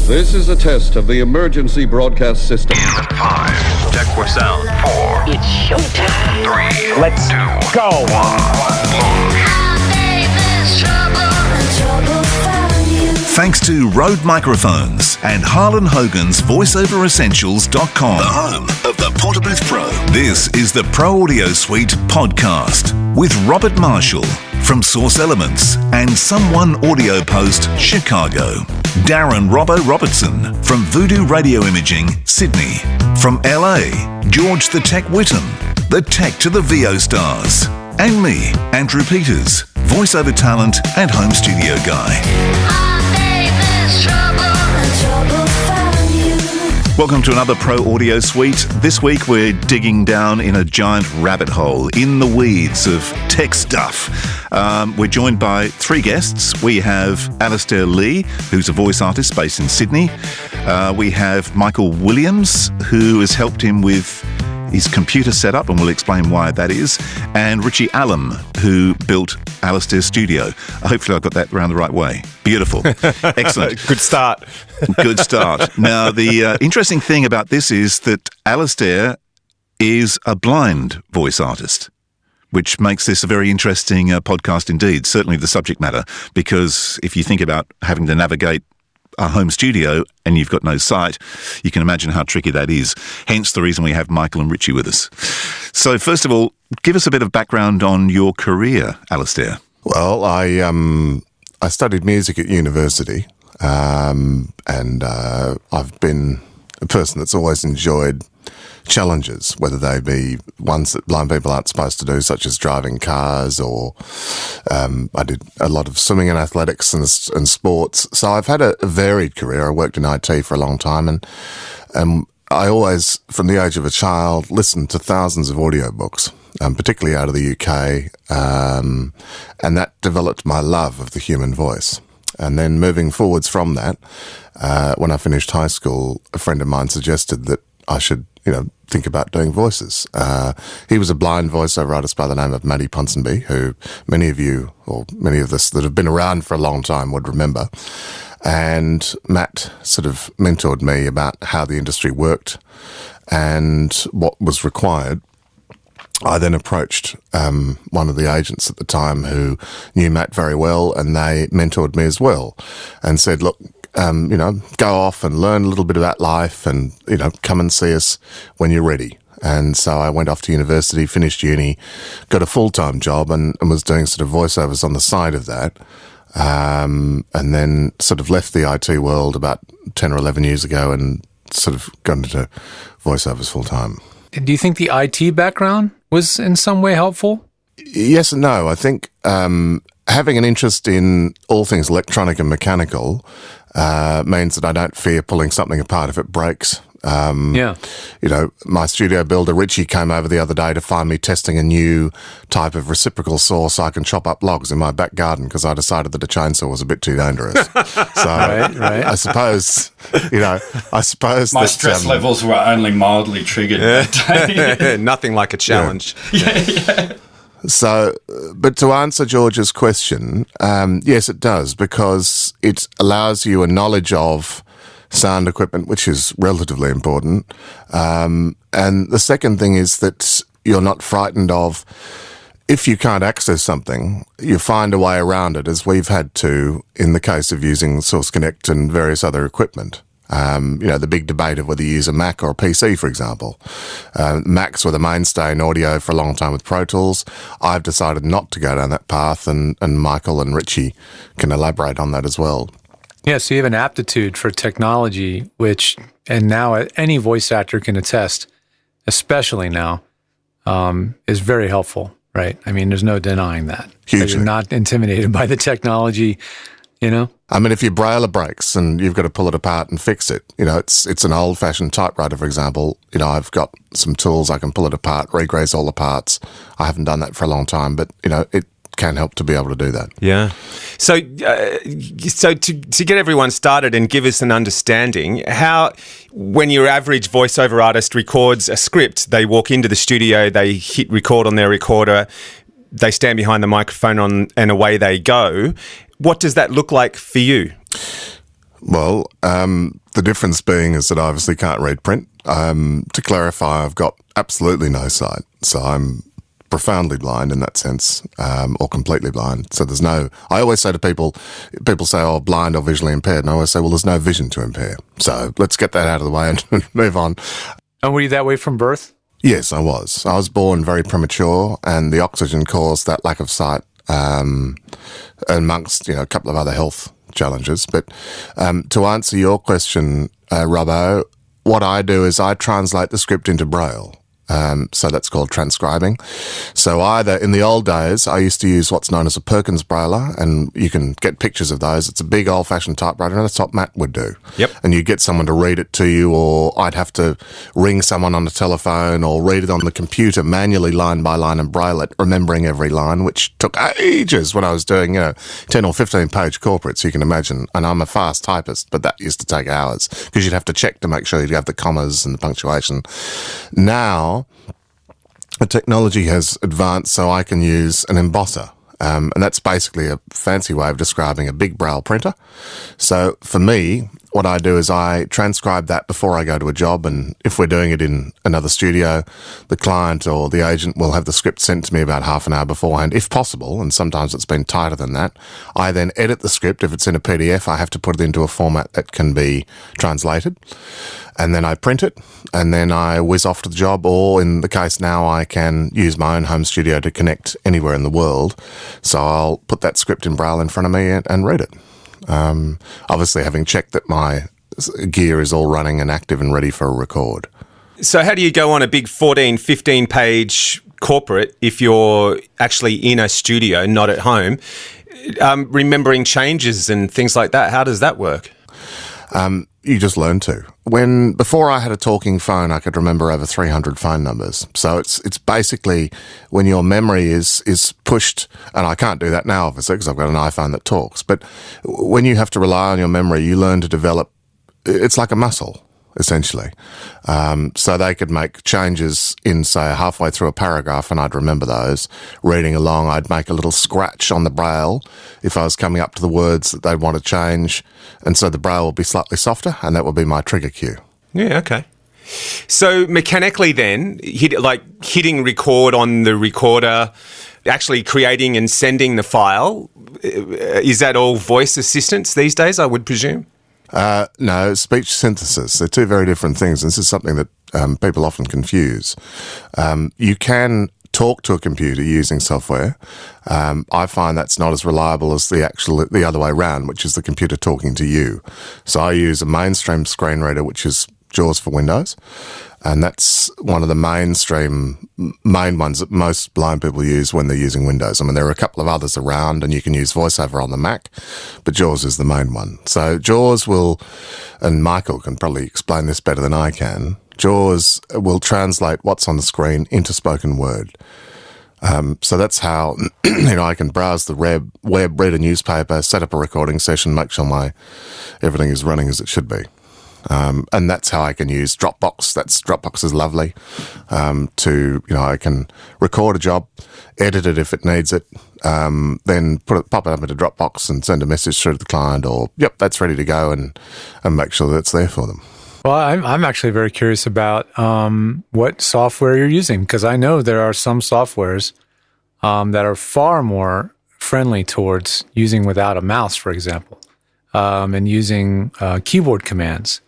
This is a test of the emergency broadcast system. In 5, check for sound. 4, It's showtime. 3, Let's 2, go. 1. Thanks to Rode Microphones and Harlan Hogan's VoiceOverEssentials.com, the home of the Portabooth Pro. This is the Pro Audio Suite podcast with Robert Marshall from Source Elements and Someone Audio Post, Chicago. Darren Robbo Robertson from Voodoo Radio Imaging, Sydney. From LA, George the Tech Whittam, the tech to the VO stars. And me, Andrew Peters, voiceover talent and home studio guy. Welcome to another Pro Audio Suite. This week we're digging down in a giant rabbit hole in the weeds of tech stuff. We're joined by three guests. We have Alistair Lee, who's a voice artist based in Sydney. We have Michael Williams, who has helped him with his computer setup, and we'll explain why that is, and Richie Allum, who built Alistair's studio. Hopefully I got that around the right way. Beautiful. Excellent. Good start. Good start. Now, the interesting thing about this is that Alistair is a blind voice artist, which makes this a very interesting podcast indeed, certainly the subject matter, because if you think about having to navigate a home studio and you've got no sight, you can imagine how tricky that is. Hence the reason we have Michael and Richie with us. So first of all, give us a bit of background on your career, Alistair. Well, I studied music at university, and I've been a person that's always enjoyed challenges, whether they be ones that blind people aren't supposed to do, such as driving cars, or I did a lot of swimming and athletics and sports. So I've had a varied career. I worked in IT for a long time, and I always, from the age of a child, listened to thousands of audiobooks, particularly out of the UK, and that developed my love of the human voice. And then moving forwards from that, when I finished high school, a friend of mine suggested that I should, think about doing voices. He was a blind voiceover artist by the name of Matty Ponsonby, who many of you, or many of us that have been around for a long time would remember. And Matt sort of mentored me about how the industry worked and what was required. I then approached one of the agents at the time who knew Matt very well, and they mentored me as well and said, look, go off and learn a little bit about life and, come and see us when you're ready. And so I went off to university, finished uni, got a full-time job and was doing sort of voiceovers on the side of that. And then sort of left the IT world about 10 or 11 years ago and sort of got into voiceovers full-time. Do you think the IT background was in some way helpful? Yes and no. I think having an interest in all things electronic and mechanical means that I don't fear pulling something apart if it breaks. My studio builder, Richie, came over the other day to find me testing a new type of reciprocal saw so I can chop up logs in my back garden because I decided that a chainsaw was a bit too dangerous. So right. I suppose my stress levels were only mildly triggered that day. Nothing like a challenge. Yeah. So, but to answer George's question, yes, it does, because it allows you a knowledge of sound equipment, which is relatively important. And the second thing is that you're not frightened of, if you can't access something, you find a way around it, as we've had to in the case of using Source Connect and various other equipment. The big debate of whether you use a Mac or a PC, for example. Macs were the mainstay in audio for a long time with Pro Tools. I've decided not to go down that path, and Michael and Richie can elaborate on that as well. Yeah, so you have an aptitude for technology, and now any voice actor can attest, especially now, is very helpful, right? I mean, there's no denying that. Hugely. You're not intimidated by the technology, I mean, if your brailler breaks and you've got to pull it apart and fix it, it's an old-fashioned typewriter, for example. I've got some tools, I can pull it apart, regrease all the parts. I haven't done that for a long time, but, it can help to be able to do that. Yeah. So to get everyone started and give us an understanding, how, when your average voiceover artist records a script, they walk into the studio, they hit record on their recorder, they stand behind the microphone and away they go. What does that look like for you? Well, the difference being is that I obviously can't read print. To clarify, I've got absolutely no sight, so I'm profoundly blind in that sense, or completely blind. So there's no, I always say to people say, oh, blind or visually impaired, and I always say, well, there's no vision to impair. So let's get that out of the way and move on. And were you that way from birth? Yes, I was. I was born very premature, and the oxygen caused that lack of sight, amongst, a couple of other health challenges. But to answer your question, Robbo, what I do is I translate the script into Braille. So that's called transcribing. So either in the old days, I used to use what's known as a Perkins Brailler, and you can get pictures of those. It's a big old-fashioned typewriter, and that's what Matt would do. Yep. And you get someone to read it to you, or I'd have to ring someone on the telephone or read it on the computer manually, line by line, and Braille it, remembering every line, which took ages when I was doing, 10 or 15-page corporates, you can imagine. And I'm a fast typist, but that used to take hours because you'd have to check to make sure you'd have the commas and the punctuation. Now, the technology has advanced so I can use an embosser. And that's basically a fancy way of describing a big Braille printer. So for me, what I do is I transcribe that before I go to a job, and if we're doing it in another studio, the client or the agent will have the script sent to me about half an hour beforehand, if possible, and sometimes it's been tighter than that. I then edit the script. If it's in a PDF, I have to put it into a format that can be translated, and then I print it, and then I whiz off to the job, or in the case now, I can use my own home studio to connect anywhere in the world. So I'll put that script in Braille in front of me and read it. Obviously having checked that my gear is all running and active and ready for a record. So how do you go on a big 14, 15-page corporate if you're actually in a studio, not at home, remembering changes and things like that? How does that work? You just learn to. Before I had a talking phone, I could remember over 300 phone numbers. So it's basically when your memory is pushed, and I can't do that now, obviously, because I've got an iPhone that talks. But when you have to rely on your memory, you learn to develop. It's like a muscle, essentially. So they could make changes in, say, halfway through a paragraph, and I'd remember those. Reading along, I'd make a little scratch on the Braille if I was coming up to the words that they'd want to change, and so the Braille will be slightly softer, and that will be my trigger cue. Yeah, okay. So mechanically then, hitting record on the recorder, actually creating and sending the file, is that all voice assistance these days, I would presume? No, speech synthesis. They're two very different things. This is something that people often confuse. You can talk to a computer using software. I find that's not as reliable as the other way around, which is the computer talking to you. So I use a mainstream screen reader, which is JAWS for Windows. And that's one of the main ones that most blind people use when they're using Windows. I mean, there are a couple of others around, and you can use VoiceOver on the Mac, but JAWS is the main one. So JAWS will, and Michael can probably explain this better than I can, JAWS will translate what's on the screen into spoken word. So that's how, I can browse the web, read a newspaper, set up a recording session, make sure everything is running as it should be. And that's how I can use Dropbox. Dropbox is lovely. I can record a job, edit it if it needs it, then pop it up into Dropbox and send a message through to the client, or, yep, that's ready to go, and make sure that it's there for them. Well, I'm actually very curious about what software you're using, because I know there are some softwares that are far more friendly towards using without a mouse, for example, and using keyboard commands.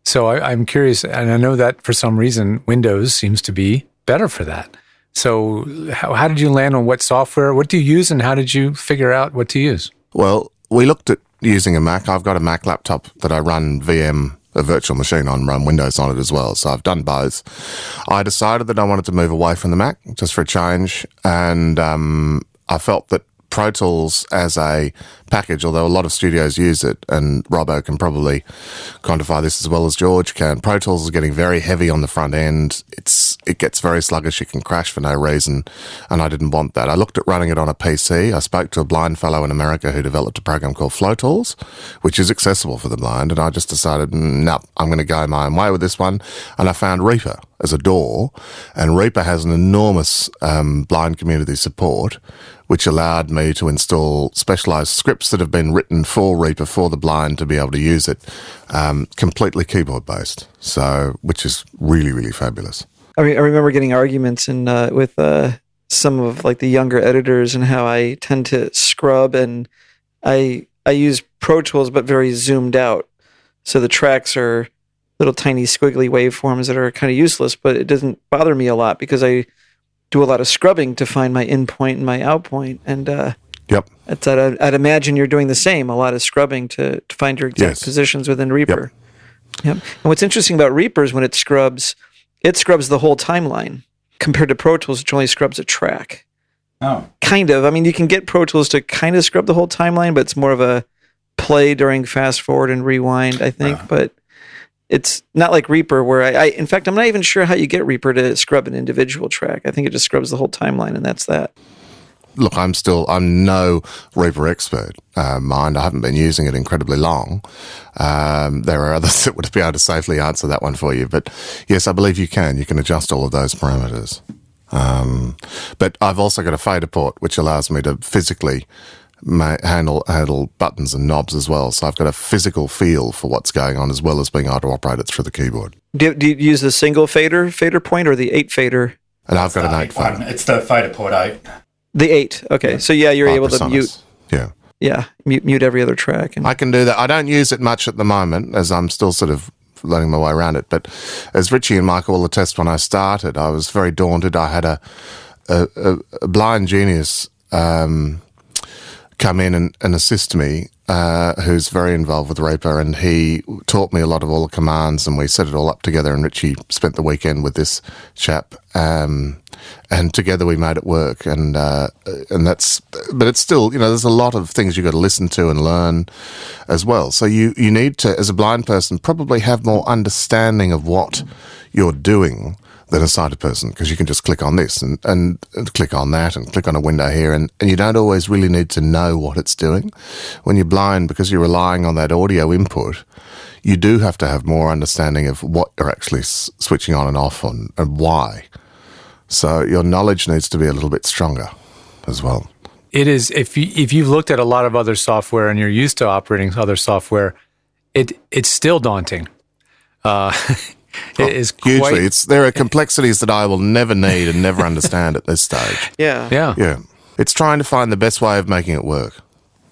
So I'm curious, and I know that for some reason Windows seems to be better for that. So how did you land on what software? What do you use, and how did you figure out what to use? Well, we looked at using a Mac. I've got a Mac laptop that I run VM, a virtual machine on, run Windows on it as well. So I've done both. I decided that I wanted to move away from the Mac just for a change, and I felt that Pro Tools as a package, although a lot of studios use it, and Robbo can probably quantify this as well as George can, Pro Tools is getting very heavy on the front end. It gets very sluggish. It can crash for no reason, and I didn't want that. I looked at running it on a PC. I spoke to a blind fellow in America who developed a program called Flow Tools, which is accessible for the blind, and I just decided, no, I'm going to go my own way with this one, and I found Reaper. as a DAW, and Reaper has an enormous blind community support, which allowed me to install specialised scripts that have been written for Reaper for the blind to be able to use it, completely keyboard-based, which is really, really fabulous. I remember getting arguments with some of like the younger editors and how I tend to scrub, and I use Pro Tools but very zoomed out. So the tracks are little tiny squiggly waveforms that are kind of useless, but it doesn't bother me a lot because I do a lot of scrubbing to find my in point and my out point. And yep. I'd imagine you're doing the same, a lot of scrubbing to find your exact positions within Reaper. Yep. And what's interesting about Reaper is when it scrubs the whole timeline compared to Pro Tools, which only scrubs a track. Oh. Kind of. I mean, you can get Pro Tools to kind of scrub the whole timeline, but it's more of a play during fast forward and rewind, I think. But it's not like Reaper where in fact, I'm not even sure how you get Reaper to scrub an individual track. I think it just scrubs the whole timeline, and that's that. Look, I'm no Reaper expert. Mind, I haven't been using it incredibly long. There are others that would be able to safely answer that one for you. But yes, I believe you can. You can adjust all of those parameters. But I've also got a fader port, which allows me to physically handle buttons and knobs as well. So I've got a physical feel for what's going on as well as being able to operate it through the keyboard. Do you use the single fader point or the 8 fader? And I've got an 8 fader. It's the fader port 8. The 8. Okay. So yeah, you're able to mute. Yeah. Yeah. Mute every other track. I can do that. I don't use it much at the moment as I'm still sort of learning my way around it. But as Richie and Michael will attest, when I started, I was very daunted. I had a blind genius come in and assist me, who's very involved with Reaper, and he taught me a lot of all the commands, and we set it all up together, and Richie spent the weekend with this chap, and together we made it work, and that's, but it's still, there's a lot of things you've got to listen to and learn as well. So you need to, as a blind person, probably have more understanding of what you're doing than a sighted person, because you can just click on this and click on that and click on a window here, and you don't always really need to know what it's doing. When you're blind, because you're relying on that audio input, you do have to have more understanding of what you're actually switching on and off on and why. So your knowledge needs to be a little bit stronger as well. It is, if you've looked at a lot of other software and you're used to operating other software, it's still daunting. It is hugely. There are complexities that I will never need and never understand at this stage. Yeah. It's trying to find the best way of making it work.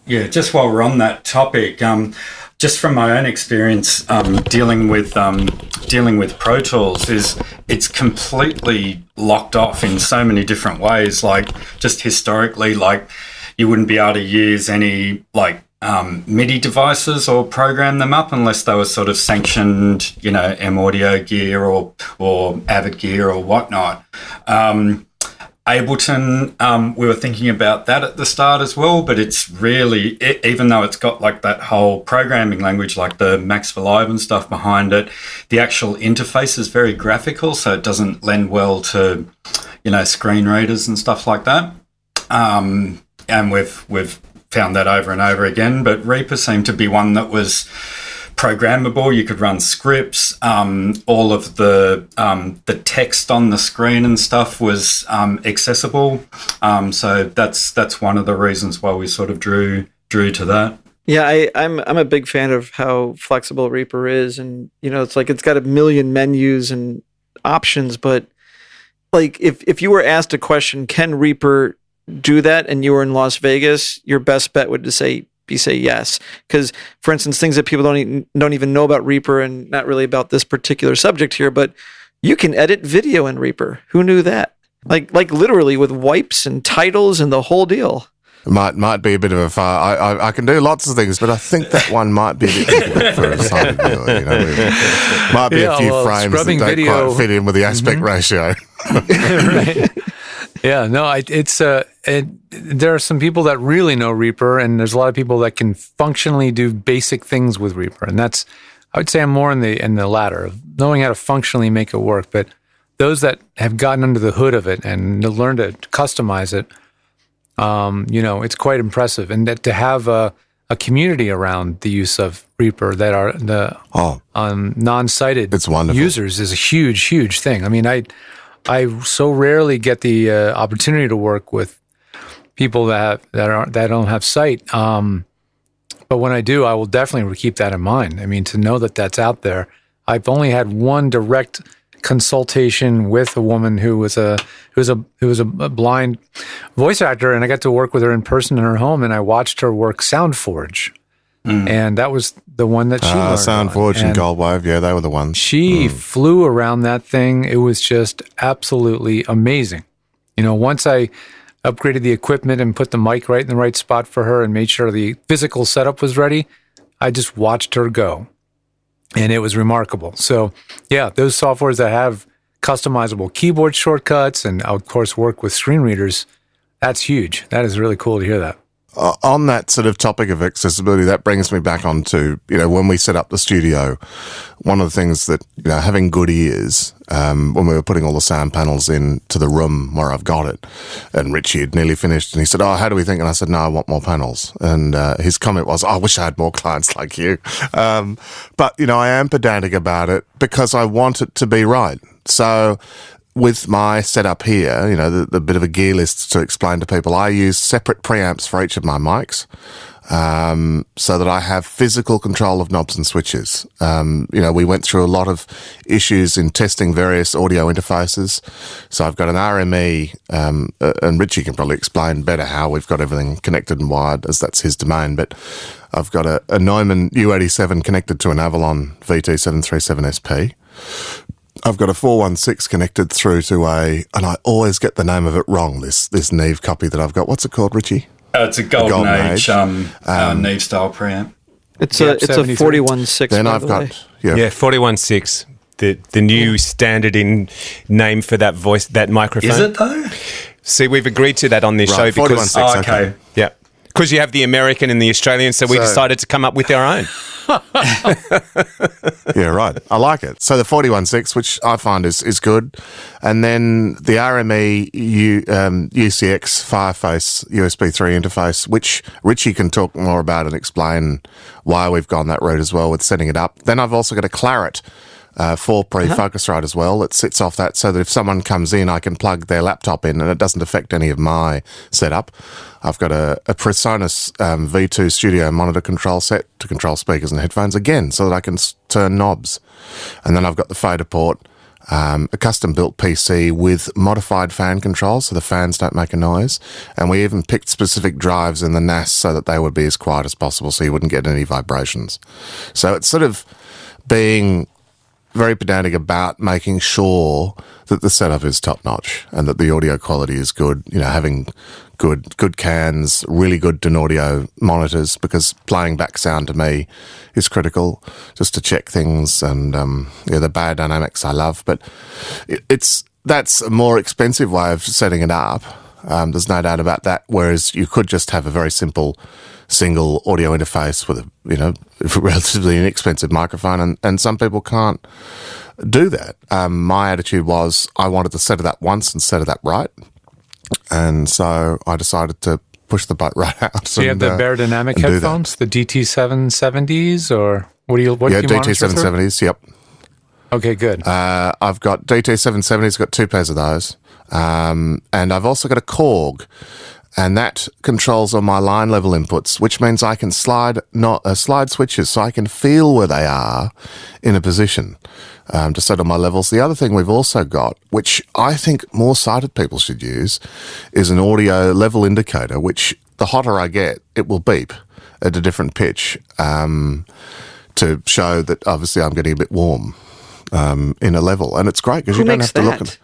Yeah, just while we're on that topic, just from my own experience dealing with Pro Tools, it's completely locked off in so many different ways. Like just historically, like you wouldn't be able to use any MIDI devices or program them up unless they were sort of sanctioned, M Audio gear or Avid gear or whatnot. Ableton, we were thinking about that at the start as well, but it's really, even though it's got like that whole programming language, like the Max for Live and stuff behind it, the actual interface is very graphical, so it doesn't lend well to, screen readers and stuff like that. And we've found that over and over again, but Reaper seemed to be one that was programmable. You could run scripts. All of the text on the screen and stuff was accessible. So that's one of the reasons why we sort of drew to that. Yeah, I'm a big fan of how flexible Reaper is, and it's like it's got a million menus and options. But like if you were asked a question, can Reaper do that, and you were in Las Vegas, your best bet would say yes. Because, for instance, things that people don't even know about Reaper, and not really about this particular subject here, but you can edit video in Reaper. Who knew that? Like literally with wipes and titles and the whole deal. It might be a bit of a far. I can do lots of things, but I think that one might be a bit difficult for a sighted viewer. Might be a few frames that don't quite fit in with the aspect ratio. Right. Yeah, no, there are some people that really know Reaper, and there's a lot of people that can functionally do basic things with Reaper, and I would say I'm more in the latter, of knowing how to functionally make it work. But those that have gotten under the hood of it and learned to customize it, it's quite impressive. And that to have a a community around the use of Reaper that are the non-sighted It's wonderful. users is a huge thing. I mean, I so rarely get the opportunity to work with people that don't have sight. But when I do, I will definitely keep that in mind. I mean, to know that that's out there. I've only had one direct consultation with a woman who was a blind voice actor, and I got to work with her in person in her home, and I watched her work SoundForge. And that was the one that she learned SoundForge and Goldwave, yeah, they were the ones. She flew around that thing. It was just absolutely amazing. You know, once I upgraded the equipment and put the mic right in the right spot for her and made sure the physical setup was ready, I just watched her go. And it was remarkable. So, yeah, those softwares that have customizable keyboard shortcuts and, of course, work with screen readers, that's huge. That is really cool to hear that. On that sort of topic of accessibility, that brings me back onto, when we set up the studio, one of the things that, having good ears, when we were putting all the sound panels into the room where I've got it, and Richie had nearly finished, and he said, how do we think? And I said, no, I want more panels. And his comment was, I wish I had more clients like you. But, I am pedantic about it because I want it to be right. So with my setup here, the bit of a gear list to explain to people, I use separate preamps for each of my mics, so that I have physical control of knobs and switches. We went through a lot of issues in testing various audio interfaces. So I've got an RME, and Richie can probably explain better how we've got everything connected and wired, as that's his domain. But I've got a Neumann U87 connected to an Avalon VT737 SP. I've got a 416 connected through to and I always get the name of it wrong, this Neve copy that I've got. What's it called, Richie? It's a Golden Age Neve style preamp. It's a 41.6. Then I've got 41.6. The new standard in name for that that microphone. Is it though? See, we've agreed to that on this show because 41.6, okay. Yeah. Because you have the American and the Australian, so we decided to come up with our own. Yeah, right. I like it. So the 41.6, which I find is good. And then the RME UCX Fireface USB 3 interface, which Richie can talk more about and explain why we've gone that route as well with setting it up. Then I've also got a Claret 4 pre-Focusrite as well that sits off that, so that if someone comes in, I can plug their laptop in and it doesn't affect any of my setup. I've got a Presonus V2 studio monitor control set to control speakers and headphones again, so that I can turn knobs. And then I've got the fader port, a custom-built PC with modified fan control so the fans don't make a noise. And we even picked specific drives in the NAS so that they would be as quiet as possible so you wouldn't get any vibrations. So it's sort of being very pedantic about making sure that the setup is top-notch and that the audio quality is good, having good cans, really good Denaudio monitors, because playing back sound to me is critical, just to check things. And the biodynamics I love, but that's a more expensive way of setting it up. There's no doubt about that, whereas you could just have a very simple single audio interface with a relatively inexpensive microphone, and some people can't do that. My attitude was I wanted to set it up once and set it up right, and so I decided to push the boat right out. So you have the Biodynamic headphones, the DT770s, or what do you monitor DT770s, yep. Okay, good. I've got DT770s, got 2 pairs of those, and I've also got a Korg, and that controls all my line level inputs, which means I can slide switches so I can feel where they are in a position to set on my levels. The other thing we've also got, which I think more sighted people should use, is an audio level indicator, which the hotter I get, it will beep at a different pitch to show that obviously I'm getting a bit warm in a level. And it's great because you don't have to look at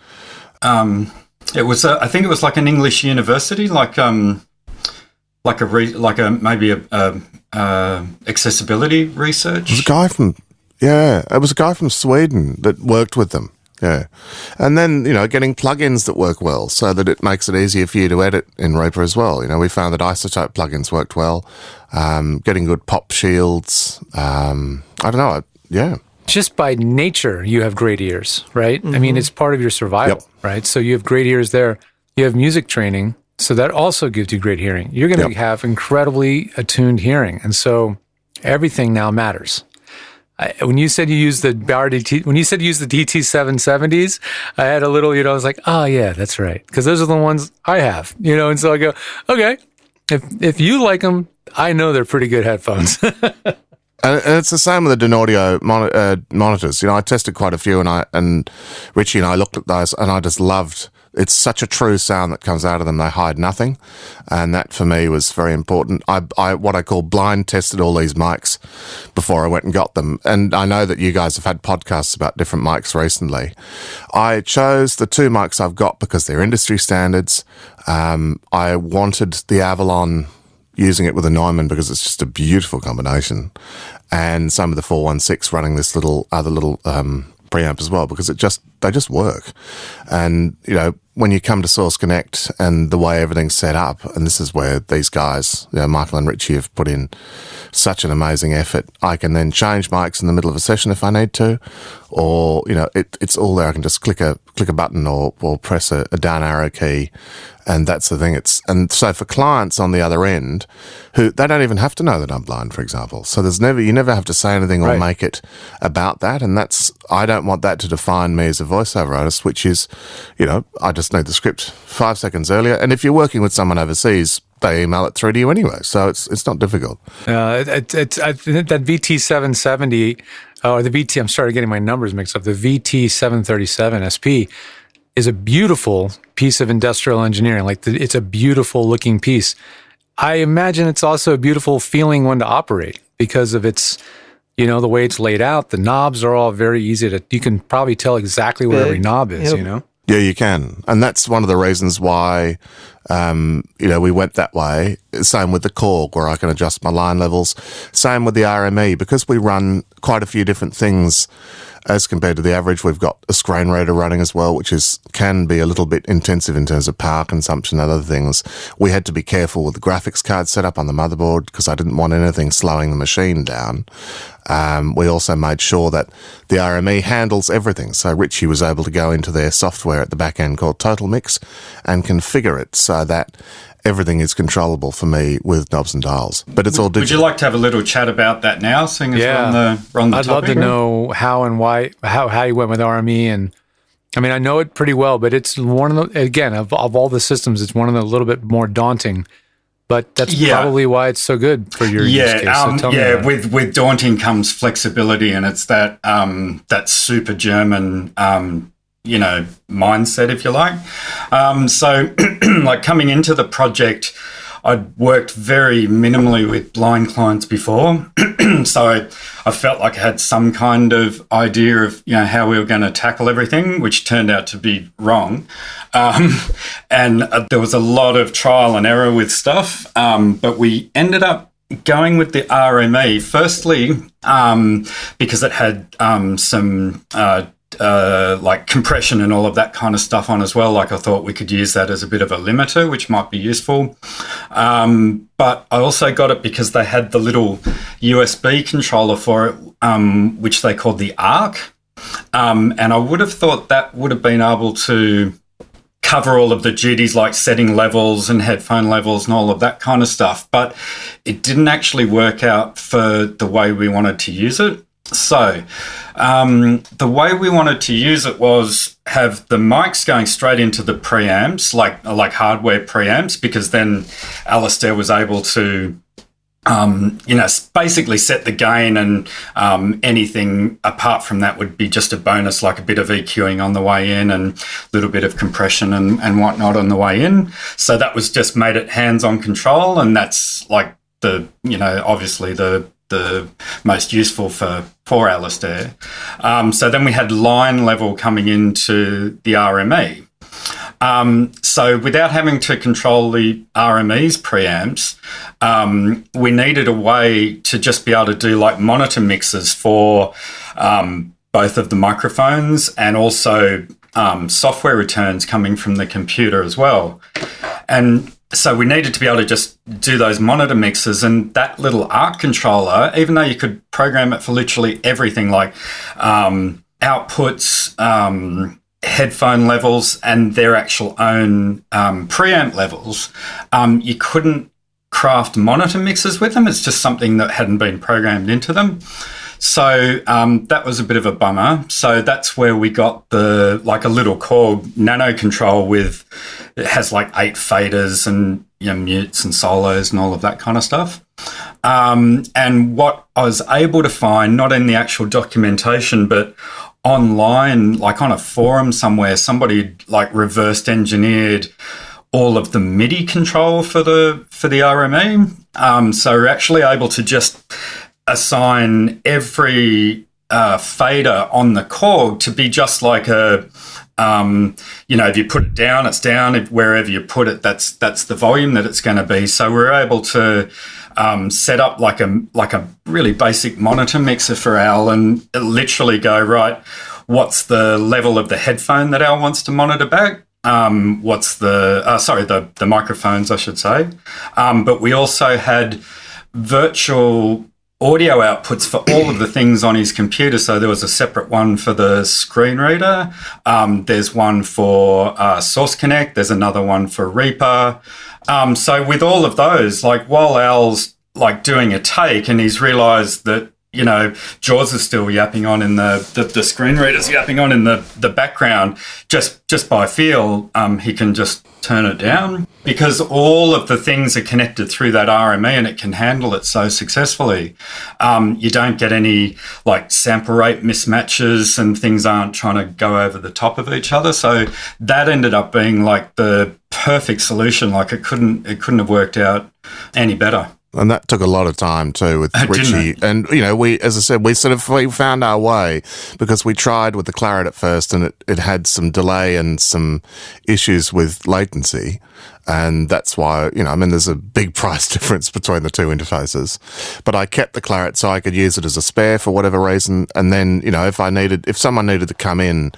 it was, I think it was like an English university, maybe accessibility research. It was a guy from Sweden that worked with them. Yeah. And then, getting plugins that work well so that it makes it easier for you to edit in Reaper as well. We found that Isotope plugins worked well. Getting good pop shields. I don't know. Yeah. Just by nature, you have great ears, right? Mm-hmm. I mean, it's part of your survival, right? So you have great ears there. You have music training, So that also gives you great hearing. You're going to have incredibly attuned hearing. And so everything now matters. When you said you use the DT770s, I had a little, I was like, oh yeah, that's right. Because those are the ones I have, and so I go, okay, if you like them, I know they're pretty good headphones. And it's the same with the Denaudio monitors. I tested quite a few, and Richie and I looked at those, and I just loved. It's such a true sound that comes out of them. They hide nothing, and that for me was very important. I what I call blind tested all these mics before I went and got them. And I know that you guys have had podcasts about different mics recently. I chose the two mics I've got because they're industry standards. I wanted the Avalon, using it with a Neumann because it's just a beautiful combination, and some of the 416 running this other little preamp as well, because they just work. And when you come to Source Connect and the way everything's set up, and this is where these guys, Michael and Richie, have put in such an amazing effort. I can then change mics in the middle of a session if I need to, or it's all there. I can just click a button or press a down arrow key, and that's the thing. And so for clients on the other end, who they don't even have to know that I'm blind, for example. So you never have to say anything or make it about that. And I don't want that to define me as a voiceover artist, which is, I just need the script 5 seconds earlier. And if you're working with someone overseas, they email it through to you anyway. So it's not difficult. I think that VT770, or the VT, I'm sorry, getting my numbers mixed up. The VT737 SP is a beautiful piece of industrial engineering. It's a beautiful looking piece. I imagine it's also a beautiful feeling one to operate because of its, the way it's laid out. The knobs are all very easy you can probably tell exactly where every knob is, Yeah, you can. And that's one of the reasons why, we went that way. Same with the Korg, where I can adjust my line levels. Same with the RME, because we run quite a few different things as compared to the average. We've got a screen reader running as well, which can be a little bit intensive in terms of power consumption and other things. We had to be careful with the graphics card setup on the motherboard because I didn't want anything slowing the machine down. We also made sure that the RME handles everything. So Richie was able to go into their software at the back end called Total Mix and configure it so that everything is controllable for me with knobs and dials. But it's all digital. Would you like to have a little chat about that now, seeing as we're on the I'd topic? love to know how and why, how you went with RME. And I mean, I know it pretty well, but it's one of the, again, of all the systems, it's one of the little bit more daunting. But that's probably why it's so good for your use case. So with daunting comes flexibility, and it's that super German mindset, if you like. So like coming into the project, I'd worked very minimally with blind clients before. So I felt like I had some kind of idea of, how we were going to tackle everything, which turned out to be wrong. And there was a lot of trial and error with stuff. But we ended up going with the RME, firstly, because it had some like compression and all of that kind of stuff on as well. Like I thought we could use that as a bit of a limiter, which might be useful. But I also got it because they had the little USB controller for it, which they called the ARC. And I would have thought that would have been able to cover all of the duties like setting levels and headphone levels and all of that kind of stuff. But it didn't actually work out for the way we wanted to use it. So the way we wanted to use it was have the mics going straight into the preamps, like hardware preamps, because then Alistair was able to, basically set the gain, and anything apart from that would be just a bonus, like a bit of EQing on the way in and a little bit of compression and whatnot on the way in. So that was just made it hands-on control, and that's like obviously the most useful for Alistair. So then we had line level coming into the RME. So without having to control the RME's preamps, we needed a way to just be able to do like monitor mixes for both of the microphones, and also software returns coming from the computer as well. And so we needed to be able to just do those monitor mixes, and that little ARC controller, even though you could program it for literally everything, like outputs, headphone levels and their actual own preamp levels, you couldn't craft monitor mixes with them. It's just something that hadn't been programmed into them. So that was a bit of a bummer. So that's where we got a little Korg nano control it has like 8 faders and mutes and solos and all of that kind of stuff. And what I was able to find, not in the actual documentation, but online, like on a forum somewhere, somebody like reversed engineered all of the MIDI control for the RME. So we're actually able to just assign every fader on the Korg to be just like if you put it down, it's down. If wherever you put it, that's the volume that it's going to be. So we're able to set up like a really basic monitor mixer for Al and literally go, right, what's the level of the headphone that Al wants to monitor back? What's the microphones, I should say. But we also had virtual audio outputs for all of the things on his computer. So there was a separate one for the screen reader. There's one for Source Connect. There's another one for Reaper. So with all of those, like while Al's like doing a take and he's realised that, Jaws is still yapping on in the screen reader's yapping on in the background, just by feel, he can just turn it down because all of the things are connected through that RME and it can handle it so successfully. You don't get any like sample rate mismatches and things aren't trying to go over the top of each other. So that ended up being like the perfect solution. Like it couldn't have worked out any better. And that took a lot of time too with Richie. And, we, as I said, we found our way because we tried with the Claret at first and it had some delay and some issues with latency. And that's why, there's a big price difference between the two interfaces. But I kept the Claret so I could use it as a spare for whatever reason. And then, if someone needed to come in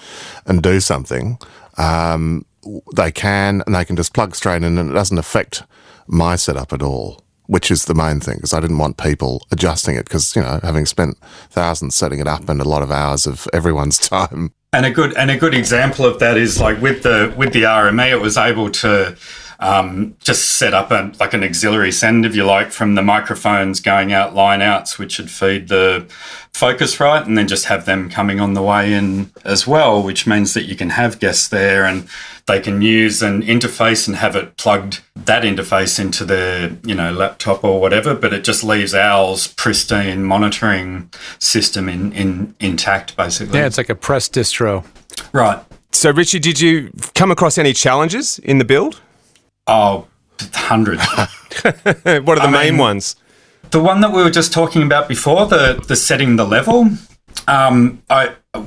and do something, they can just plug straight in and it doesn't affect my setup at all. Which is the main thing, because I didn't want people adjusting it because, having spent thousands setting it up and a lot of hours of everyone's time. And a good example of that is like with the RME, it was able to just set up an auxiliary send, if you like, from the microphones going out line outs, which would feed the Focusrite, and then just have them coming on the way in as well, which means that you can have guests there and they can use an interface and have it plugged that interface into their, laptop or whatever, but it just leaves Al's pristine monitoring system intact, basically. Yeah, it's like a press distro. Right. So, Richie, did you come across any challenges in the build? Oh, hundreds. What are the main ones? The one that we were just talking about before, the setting the level,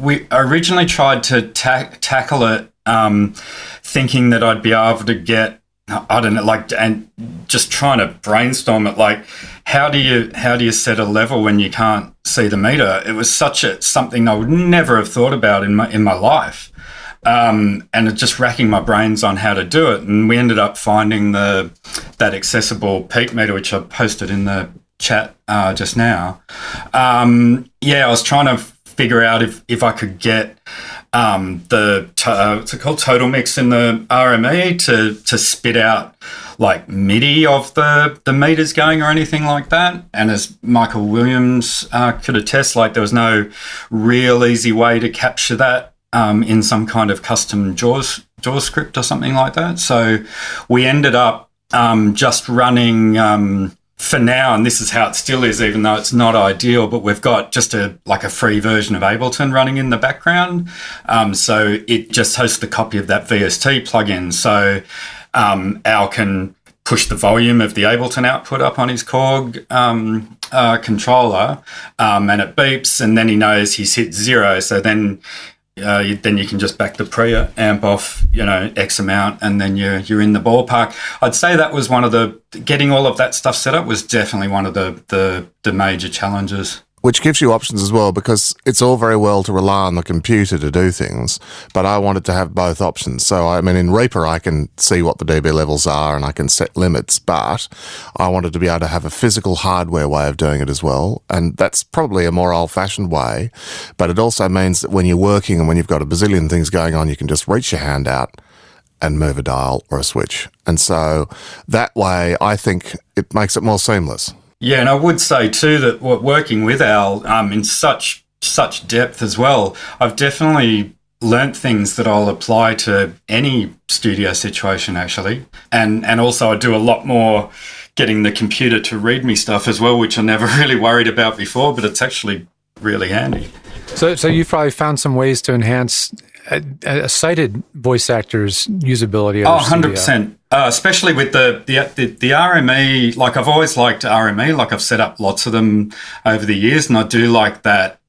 we originally tried to tackle it thinking that I'd be able to get, and just trying to brainstorm it, like, how do you set a level when you can't see the meter? It was something I would never have thought about in my life. And it's just racking my brains on how to do it. And we ended up finding that accessible peak meter, which I posted in the chat just now. I was trying to figure out if I could get what's it called, total mix in the RME to spit out like MIDI of the meters going or anything like that. And as Michael Williams could attest, like there was no real easy way to capture that in some kind of custom JAWS script or something like that. So we ended up just running for now, and this is how it still is, even though it's not ideal, but we've got just a free version of Ableton running in the background. So it just hosts the copy of that VST plugin. So Al can push the volume of the Ableton output up on his Korg controller, and it beeps, and then he knows he's hit 0. So then you can just back the preamp off, X amount, and then you're in the ballpark. I'd say that was one of getting all of that stuff set up was definitely one of the major challenges. which gives you options as well, because it's all very well to rely on the computer to do things, but I wanted to have both options. So, I mean, in Reaper, I can see what the dB levels are and I can set limits, but I wanted to be able to have a physical hardware way of doing it as well. And that's probably a more old-fashioned way, but it also means that when you're working and when you've got a bazillion things going on, you can just reach your hand out and move a dial or a switch. And so that way, I think it makes it more seamless. Yeah, and I would say too that working with Al in such depth as well, I've definitely learnt things that I'll apply to any studio situation actually, and also I do a lot more getting the computer to read me stuff as well, which I never really worried about before, but it's actually really handy. So you've probably found some ways to enhance a sighted voice actor's usability. Oh, 100%. Especially with the RME, like I've always liked RME, like I've set up lots of them over the years, and I do like that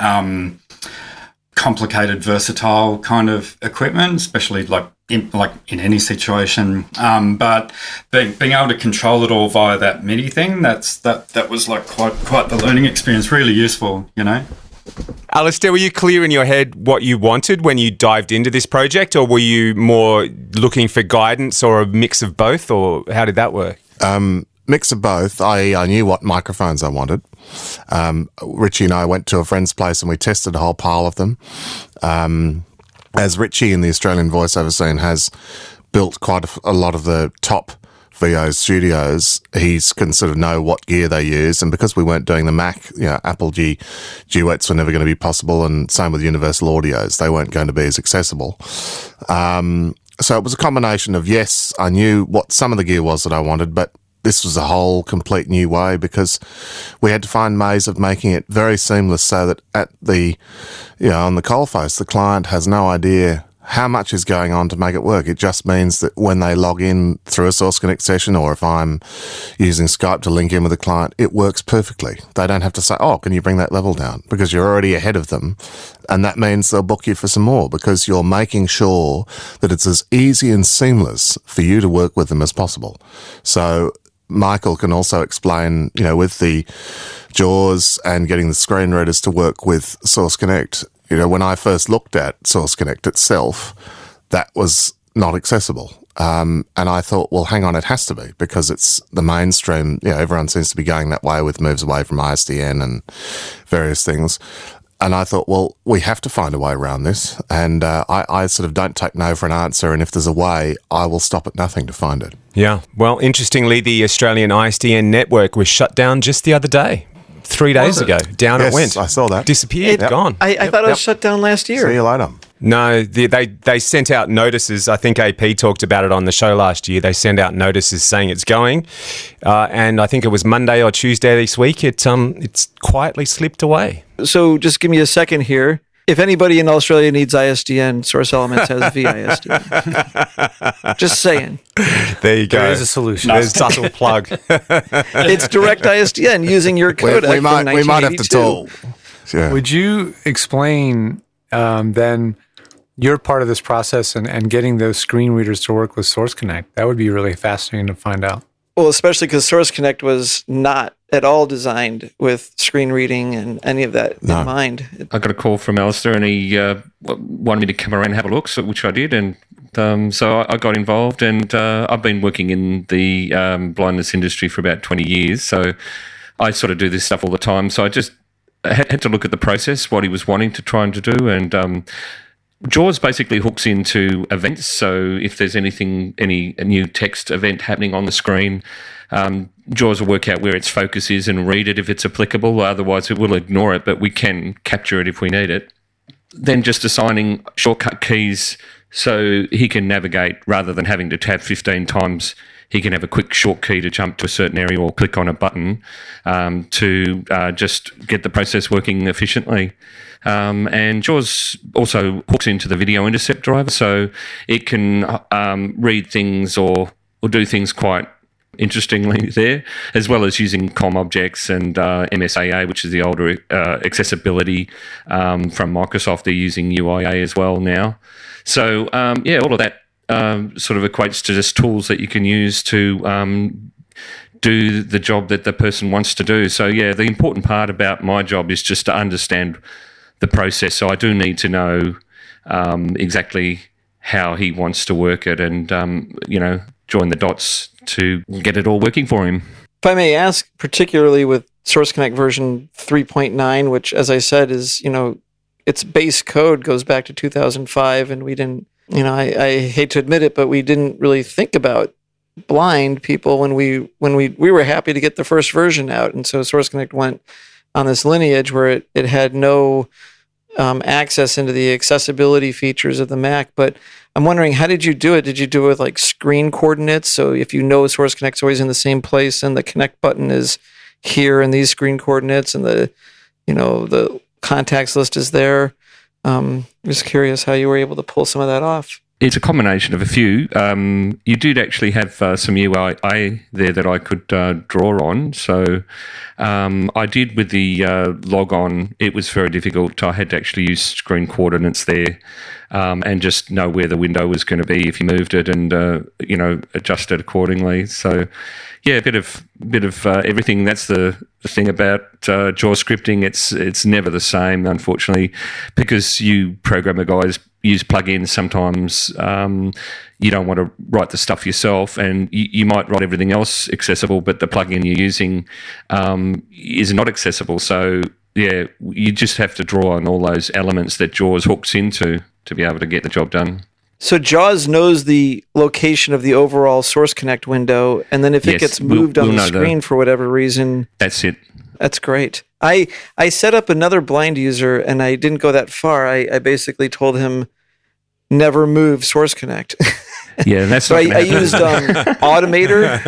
complicated, versatile kind of equipment, especially like in any situation. But being able to control it all via that MIDI thing, that was like quite the learning experience, really useful, you know. Alistair, were you clear in your head what you wanted when you dived into this project, or were you more looking for guidance or a mix of both, or how did that work? Mix of both. I knew what microphones I wanted. Richie and I went to a friend's place and we tested a whole pile of them. As Richie in the Australian voiceover scene has built quite a lot of the top VO studios, he's can sort of know what gear they use, and because we weren't doing the Mac, Apple G duets were never going to be possible, and same with Universal Audios, they weren't going to be as accessible. So it was a combination of, yes, I knew what some of the gear was that I wanted, but this was a whole complete new way, because we had to find ways of making it very seamless so that at the, on the coalface, the client has no idea how much is going on to make it work. It just means that when they log in through a Source Connect session, or if I'm using Skype to link in with a client, it works perfectly. They don't have to say, oh, can you bring that level down? Because you're already ahead of them. And that means they'll book you for some more, because you're making sure that it's as easy and seamless for you to work with them as possible. So Michael can also explain, with the JAWS and getting the screen readers to work with Source Connect. When I first looked at Source Connect itself, that was not accessible. And I thought, well, hang on, it has to be, because it's the mainstream. Everyone seems to be going that way with moves away from ISDN and various things. And I thought, well, we have to find a way around this. And I sort of don't take no for an answer. And if there's a way, I will stop at nothing to find it. Yeah. Well, interestingly, the Australian ISDN network was shut down just the other day. 3 days ago. Down it went. I saw that. Disappeared, gone. I thought it was shut down last year. See you later. No, they sent out notices. I think AP talked about it on the show last year. They sent out notices saying it's going, and I think it was Monday or Tuesday this week. It's quietly slipped away. So just give me a second here. If anybody in Australia needs ISDN, Source Elements has VISDN. Just saying. There you go. There is a solution. There's a subtle plug. It's direct ISDN using your codec. We might have to talk. Yeah. Would you explain then your part of this process and getting those screen readers to work with Source Connect? That would be really fascinating to find out. Well, especially because Source Connect was not at all designed with screen reading and any of that in mind. I got a call from Alistair, and he wanted me to come around and have a look, which I did, and so I got involved, and I've been working in the blindness industry for about 20 years, so I sort of do this stuff all the time. So I just had to look at the process, what he was wanting to try and to do, and JAWS basically hooks into events. So if there's any new text event happening on the screen, JAWS will work out where its focus is and read it if it's applicable. Otherwise, it will ignore it, but we can capture it if we need it. Then just assigning shortcut keys so he can navigate rather than having to tab 15 times. He can have a quick short key to jump to a certain area or click on a button to just get the process working efficiently. And JAWS also hooks into the video intercept driver, so it can read things or do things quite interestingly there, as well as using COM objects and MSAA, which is the older accessibility from Microsoft. They're using UIA as well now. So, all of that sort of equates to just tools that you can use to do the job that the person wants to do. So, yeah, the important part about my job is just to understand the process. So I do need to know exactly how he wants to work it and, join the dots to get it all working for him. If I may ask, particularly with Source Connect version 3.9, which, as I said, is, its base code goes back to 2005, and we didn't, I hate to admit it, but we didn't really think about blind people when we were happy to get the first version out. And so Source Connect went on this lineage where it had no access into the accessibility features of the Mac. But I'm wondering, how did you do it? Did you do it with like screen coordinates? So if Source Connect's always in the same place and the connect button is here in these screen coordinates and the contacts list is there. Just curious how you were able to pull some of that off. It's a combination of a few. You did actually have some UI there that I could draw on. So I did with the log on. It was very difficult. I had to actually use screen coordinates there and just know where the window was going to be if you moved it and adjust it accordingly. So yeah, a bit of everything. That's the thing about JAWS scripting. It's never the same, unfortunately, because you programmer guys use plugins. Sometimes you don't want to write the stuff yourself, and you might write everything else accessible, but the plugin you're using is not accessible. So yeah, you just have to draw on all those elements that JAWS hooks into to be able to get the job done. So JAWS knows the location of the overall Source Connect window, and then if it gets moved on the screen for whatever reason... That's it. That's great. I set up another blind user, and I didn't go that far. I basically told him, never move Source Connect. Yeah, that's so I used Automator.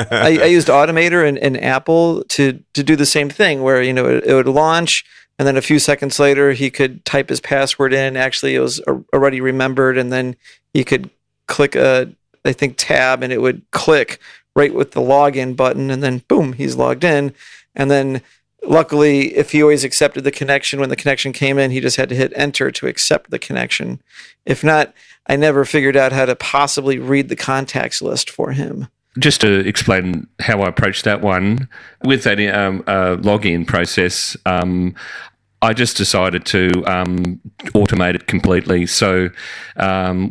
I used Automator and Apple to do the same thing, where it would launch, and then a few seconds later he could type his password in. Actually, it was already remembered, and then he could click tab, and it would click right with the login button, and then boom, he's logged in. And then luckily, if he always accepted the connection when the connection came in, he just had to hit enter to accept the connection. If not, I never figured out how to possibly read the contacts list for him. Just to explain how I approached that one, with that login process, I just decided to automate it completely. So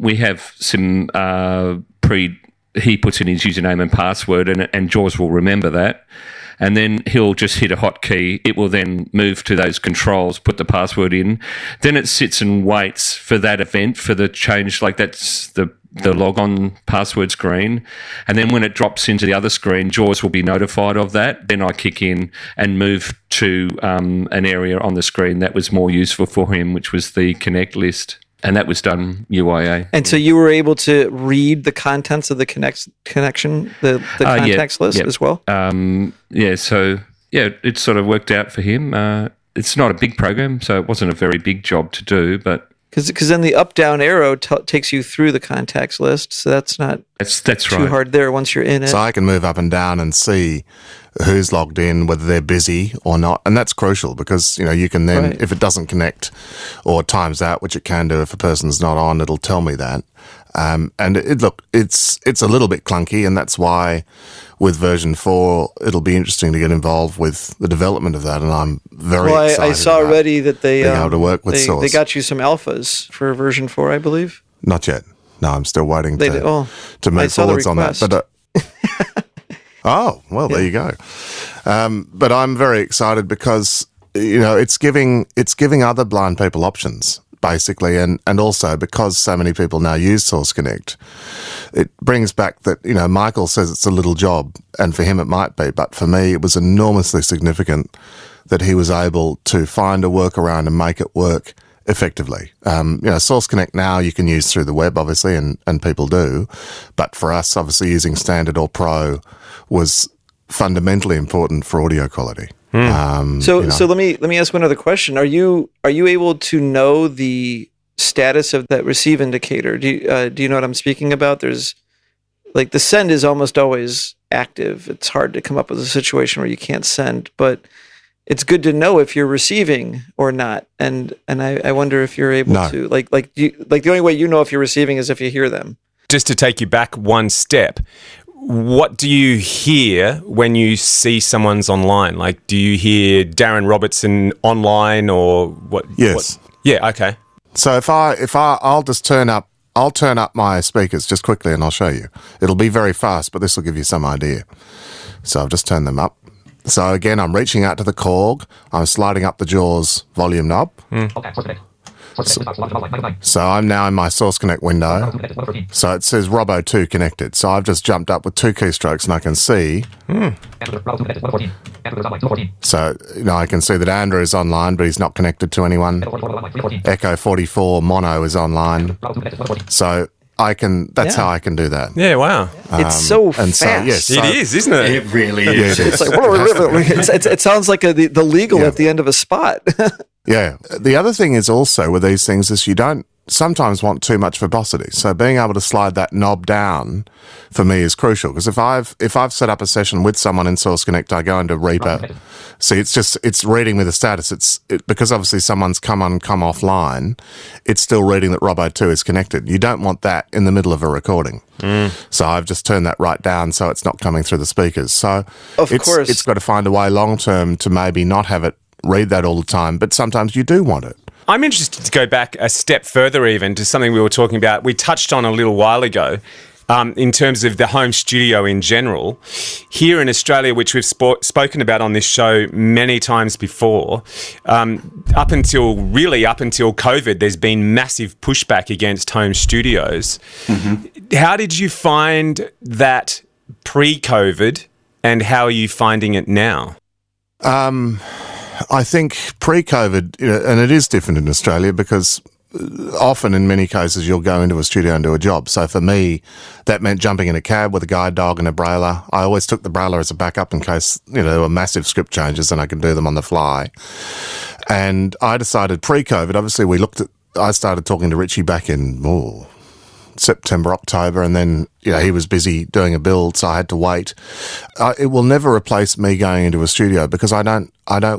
we have some he puts in his username and password, and JAWS will remember that. And then he'll just hit a hotkey. It will then move to those controls, put the password in. Then it sits and waits for that event, for the change, like that's the log-on password screen. And then when it drops into the other screen, JAWS will be notified of that. Then I kick in and move to an area on the screen that was more useful for him, which was the connect list. And that was done UIA. And so you were able to read the contents of the connection, the contacts list as well? So it sort of worked out for him. It's not a big program, so it wasn't a very big job to do, but... Because then the up-down arrow takes you through the contacts list, so that's not too hard there once you're in it. So I can move up and down and see who's logged in, whether they're busy or not, and that's crucial because you can then, if it doesn't connect or times out, which it can do if a person's not on, it'll tell me that. And it's a little bit clunky, and that's why with version 4 it'll be interesting to get involved with the development of that, and I'm very excited. I saw already that they able to work with Source. They got you some alphas for version 4, I believe. Not yet. No, I'm still waiting to move forwards on that. But there you go. But I'm very excited because it's giving other blind people options, basically, and also because so many people now use Source Connect, it brings back that, Michael says it's a little job, and for him it might be, but for me it was enormously significant that he was able to find a workaround and make it work effectively. Source Connect now you can use through the web, obviously, and people do, but for us, obviously, using Standard or Pro was fundamentally important for audio quality. So let me ask one other question. Are you able to know the status of that receive indicator? Do you know what I'm speaking about? There's like the send is almost always active. It's hard to come up with a situation where you can't send, but it's good to know if you're receiving or not. And I wonder if you're able to like the only way you know if you're receiving is if you hear them. Just to take you back one step, what do you hear when you see someone's online? Like, do you hear Darren Robertson online or what? Yes. Yeah. Okay. So I'll just I'll turn up my speakers just quickly and I'll show you. It'll be very fast, but this will give you some idea. So I've just turned them up. So again, I'm reaching out to the Korg. I'm sliding up the JAWS volume knob. So I'm now in my Source Connect window. So it says Robo 2 connected. So I've just jumped up with 2 keystrokes and I can see. So, I can see that Andrew is online, but he's not connected to anyone. Echo 44 mono is online. So that's how I can do that. Yeah, wow. It's so fast. It is, isn't it? It really is. Yeah, it is. It sounds like the legal at the end of a spot. Yeah. The other thing is also with these things is you don't sometimes want too much verbosity. So being able to slide that knob down for me is crucial because if I've set up a session with someone in Source Connect, I go into Reaper. See, it's reading me the status. Because obviously someone's come offline, it's still reading that Robo 2 is connected. You don't want that in the middle of a recording. So I've just turned that right down so it's not coming through the speakers. So of course, it's got to find a way long term to maybe not have it read that all the time, but sometimes you do want it. I'm interested to go back a step further even to something we were talking about. We touched on a little while ago in terms of the home studio in general. Here in Australia, which we've spoken about on this show many times before, up until COVID, there's been massive pushback against home studios. Mm-hmm. How did you find that pre-COVID and how are you finding it now? I think pre-COVID, and it is different in Australia because often in many cases you'll go into a studio and do a job. So for me, that meant jumping in a cab with a guide dog and a brailer. I always took the brailer as a backup in case, there were massive script changes and I could do them on the fly. And I decided pre-COVID, obviously I started talking to Richie back in September, October, and then he was busy doing a build, so I had to wait. It will never replace me going into a studio because I don't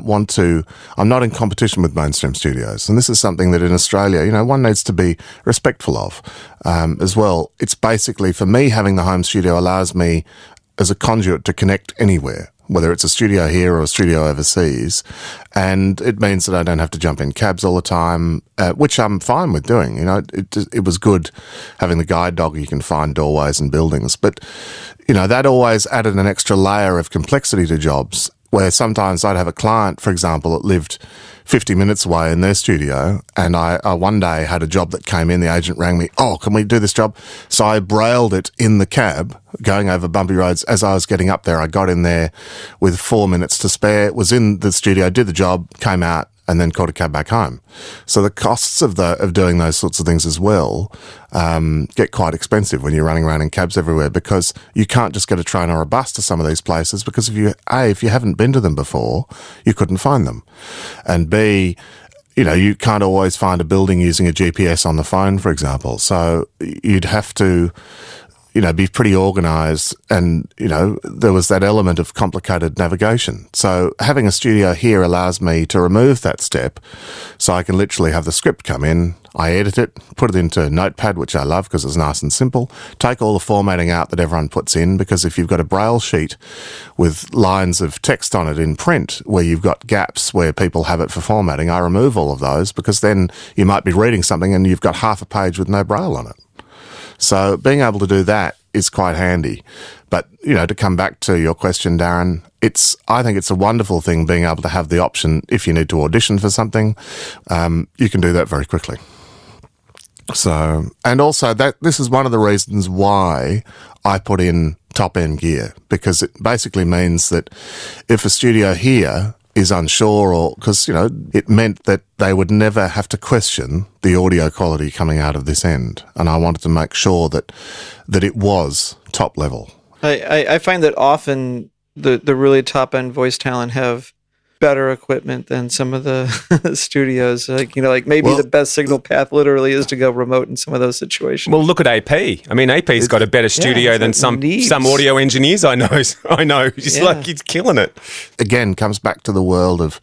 want to. I'm not in competition with mainstream studios, and this is something that in Australia, one needs to be respectful of as well. It's basically for me having the home studio allows me as a conduit to connect anywhere, whether it's a studio here or a studio overseas. And it means that I don't have to jump in cabs all the time, which I'm fine with doing. It was good having the guide dog. You can find doorways and buildings. But, that always added an extra layer of complexity to jobs where sometimes I'd have a client, for example, that lived 50 minutes away in their studio, and I one day had a job that came in, the agent rang me, can we do this job? So I brailled it in the cab, going over bumpy roads. As I was getting up there, I got in there with 4 minutes to spare, was in the studio, did the job, came out, and then caught a cab back home. So the costs of doing those sorts of things as well get quite expensive when you're running around in cabs everywhere because you can't just get a train or a bus to some of these places because if you haven't been to them before, you couldn't find them. And B, you can't always find a building using a GPS on the phone, for example. So you'd have to be pretty organised and, there was that element of complicated navigation. So having a studio here allows me to remove that step so I can literally have the script come in, I edit it, put it into Notepad, which I love because it's nice and simple, take all the formatting out that everyone puts in because if you've got a braille sheet with lines of text on it in print where you've got gaps where people have it for formatting, I remove all of those because then you might be reading something and you've got half a page with no braille on it. So being able to do that is quite handy. But, to come back to your question, Darren, I think it's a wonderful thing being able to have the option if you need to audition for something, you can do that very quickly. So, and also this is one of the reasons why I put in top-end gear, because it basically means that if a studio here is unsure or because, it meant that they would never have to question the audio quality coming out of this end. And I wanted to make sure that it was top level. I find that often the really top end voice talent have better equipment than some of the studios. Maybe the best signal path literally is to go remote in some of those situations. Well, look at AP. I mean, AP's got a better studio than some audio engineers I know. He's killing it. Again, comes back to the world of,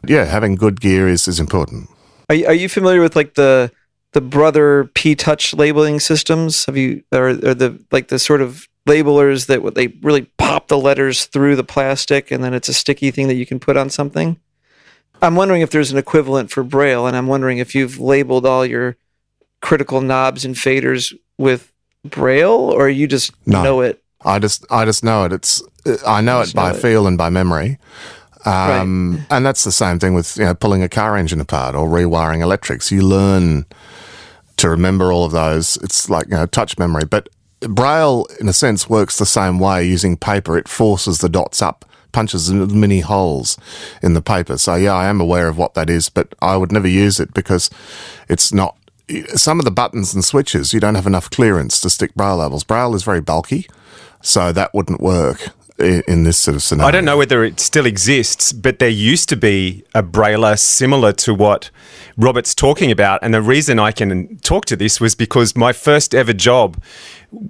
having good gear is important. Are you familiar with the Brother P-Touch labeling systems? Have you, or the sort of labelers that they really pop the letters through the plastic, and then it's a sticky thing that you can put on something. I'm wondering if there's an equivalent for Braille, and I'm wondering if you've labeled all your critical knobs and faders with Braille, or you just know it. I just know it. I know it by feel and by memory. Right. And that's the same thing with pulling a car engine apart or rewiring electrics. You learn to remember all of those. It's like touch memory. But Braille, in a sense, works the same way. Using paper, it forces the dots up, punches mini holes in the paper. So yeah, I am aware of what that is, but I would never use it because it's not. Some of the buttons and switches, you don't have enough clearance to stick Braille labels. Braille is very bulky, so that wouldn't work in this sort of scenario. I don't know whether it still exists, but there used to be a Brailler similar to what Robert's talking about. And the reason I can talk to this was because my first ever job,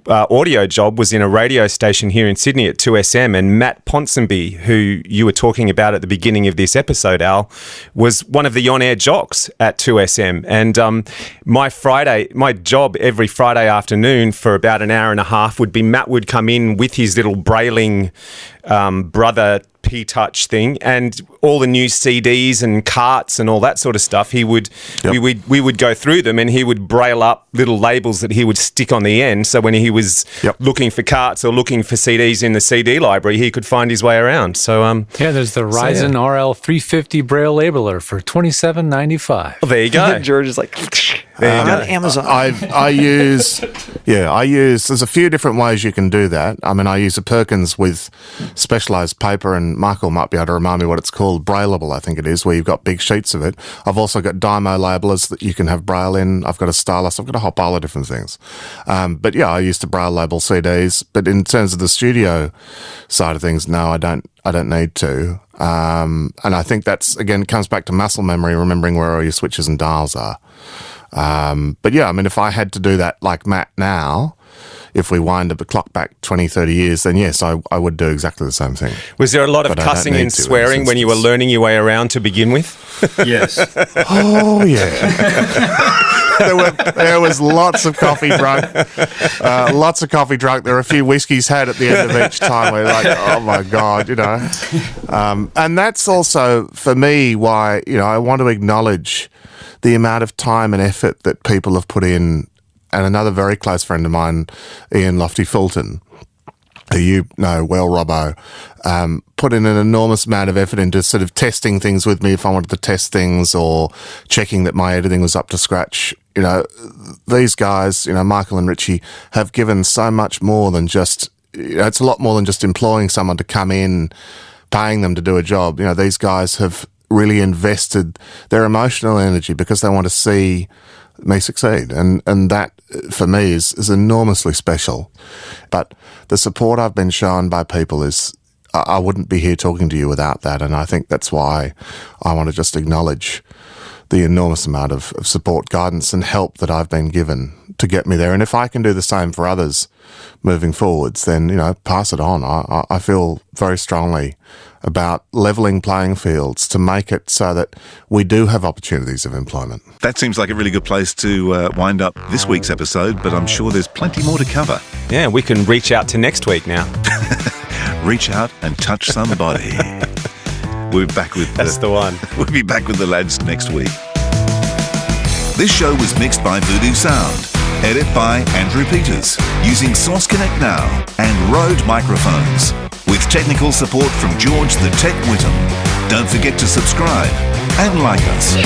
audio job, was in a radio station here in Sydney at 2SM, and Matt Ponsonby, who you were talking about at the beginning of this episode, Al, was one of the on-air jocks at 2SM. And my job every Friday afternoon for about an hour and a half would be Matt would come in with his little brailing brother P-Touch thing and all the new CDs and carts and all that sort of stuff. We would go through them, and he would braille up little labels that he would stick on the end. So when he was looking for carts or looking for CDs in the CD library, he could find his way around. So there's the Ryzen RL350 Braille labeler for $27.95. Well, there you go. George is like, on Amazon. I use. There's a few different ways you can do that. I mean, I use a Perkins with specialised paper, and Michael might be able to remind me what it's called. Brailleable, I think it is, where you've got big sheets of it. I've also got Dymo labelers that you can have Braille in. I've got a stylus. I've got a whole pile of different things. But yeah, I used to Braille label CDs. But in terms of the studio side of things, no, I don't need to. And I think that's, again, comes back to muscle memory, remembering where all your switches and dials are. But yeah, I mean, if I had to do that like Matt now, if we wind up the clock back 20, 30 years, then yes, I would do exactly the same thing. Was there a lot of cussing and swearing when you were learning your way around to begin with? Yes. Oh, yeah. There was lots of coffee drunk. There were a few whiskeys had at the end of each time. We're like, oh my God, and that's also, for me, why, I want to acknowledge the amount of time and effort that people have put in. And another very close friend of mine, Ian Lofty-Fulton, who you know well, Robbo, put in an enormous amount of effort into sort of testing things with me if I wanted to test things, or checking that my editing was up to scratch. These guys, Michael and Richie, have given so much more than just, it's a lot more than just employing someone to come in, paying them to do a job. These guys have really invested their emotional energy because they want to see me succeed, and that for me is enormously special. But the support I've been shown by people is, I wouldn't be here talking to you without that, and I think that's why I want to just acknowledge the enormous amount of support, guidance and help that I've been given to get me there. And if I can do the same for others moving forwards, then, pass it on. I feel very strongly about levelling playing fields to make it so that we do have opportunities of employment. That seems like a really good place to wind up this week's episode, but I'm sure there's plenty more to cover. Yeah, we can reach out to next week now. Reach out and touch somebody. We'll be back with That's the one. We'll be back with the lads next week. This show was mixed by Voodoo Sound. Edit by Andrew Peters, using Source Connect Now and Rode microphones, with technical support from George the Tech Whittam. Don't forget to subscribe and like us.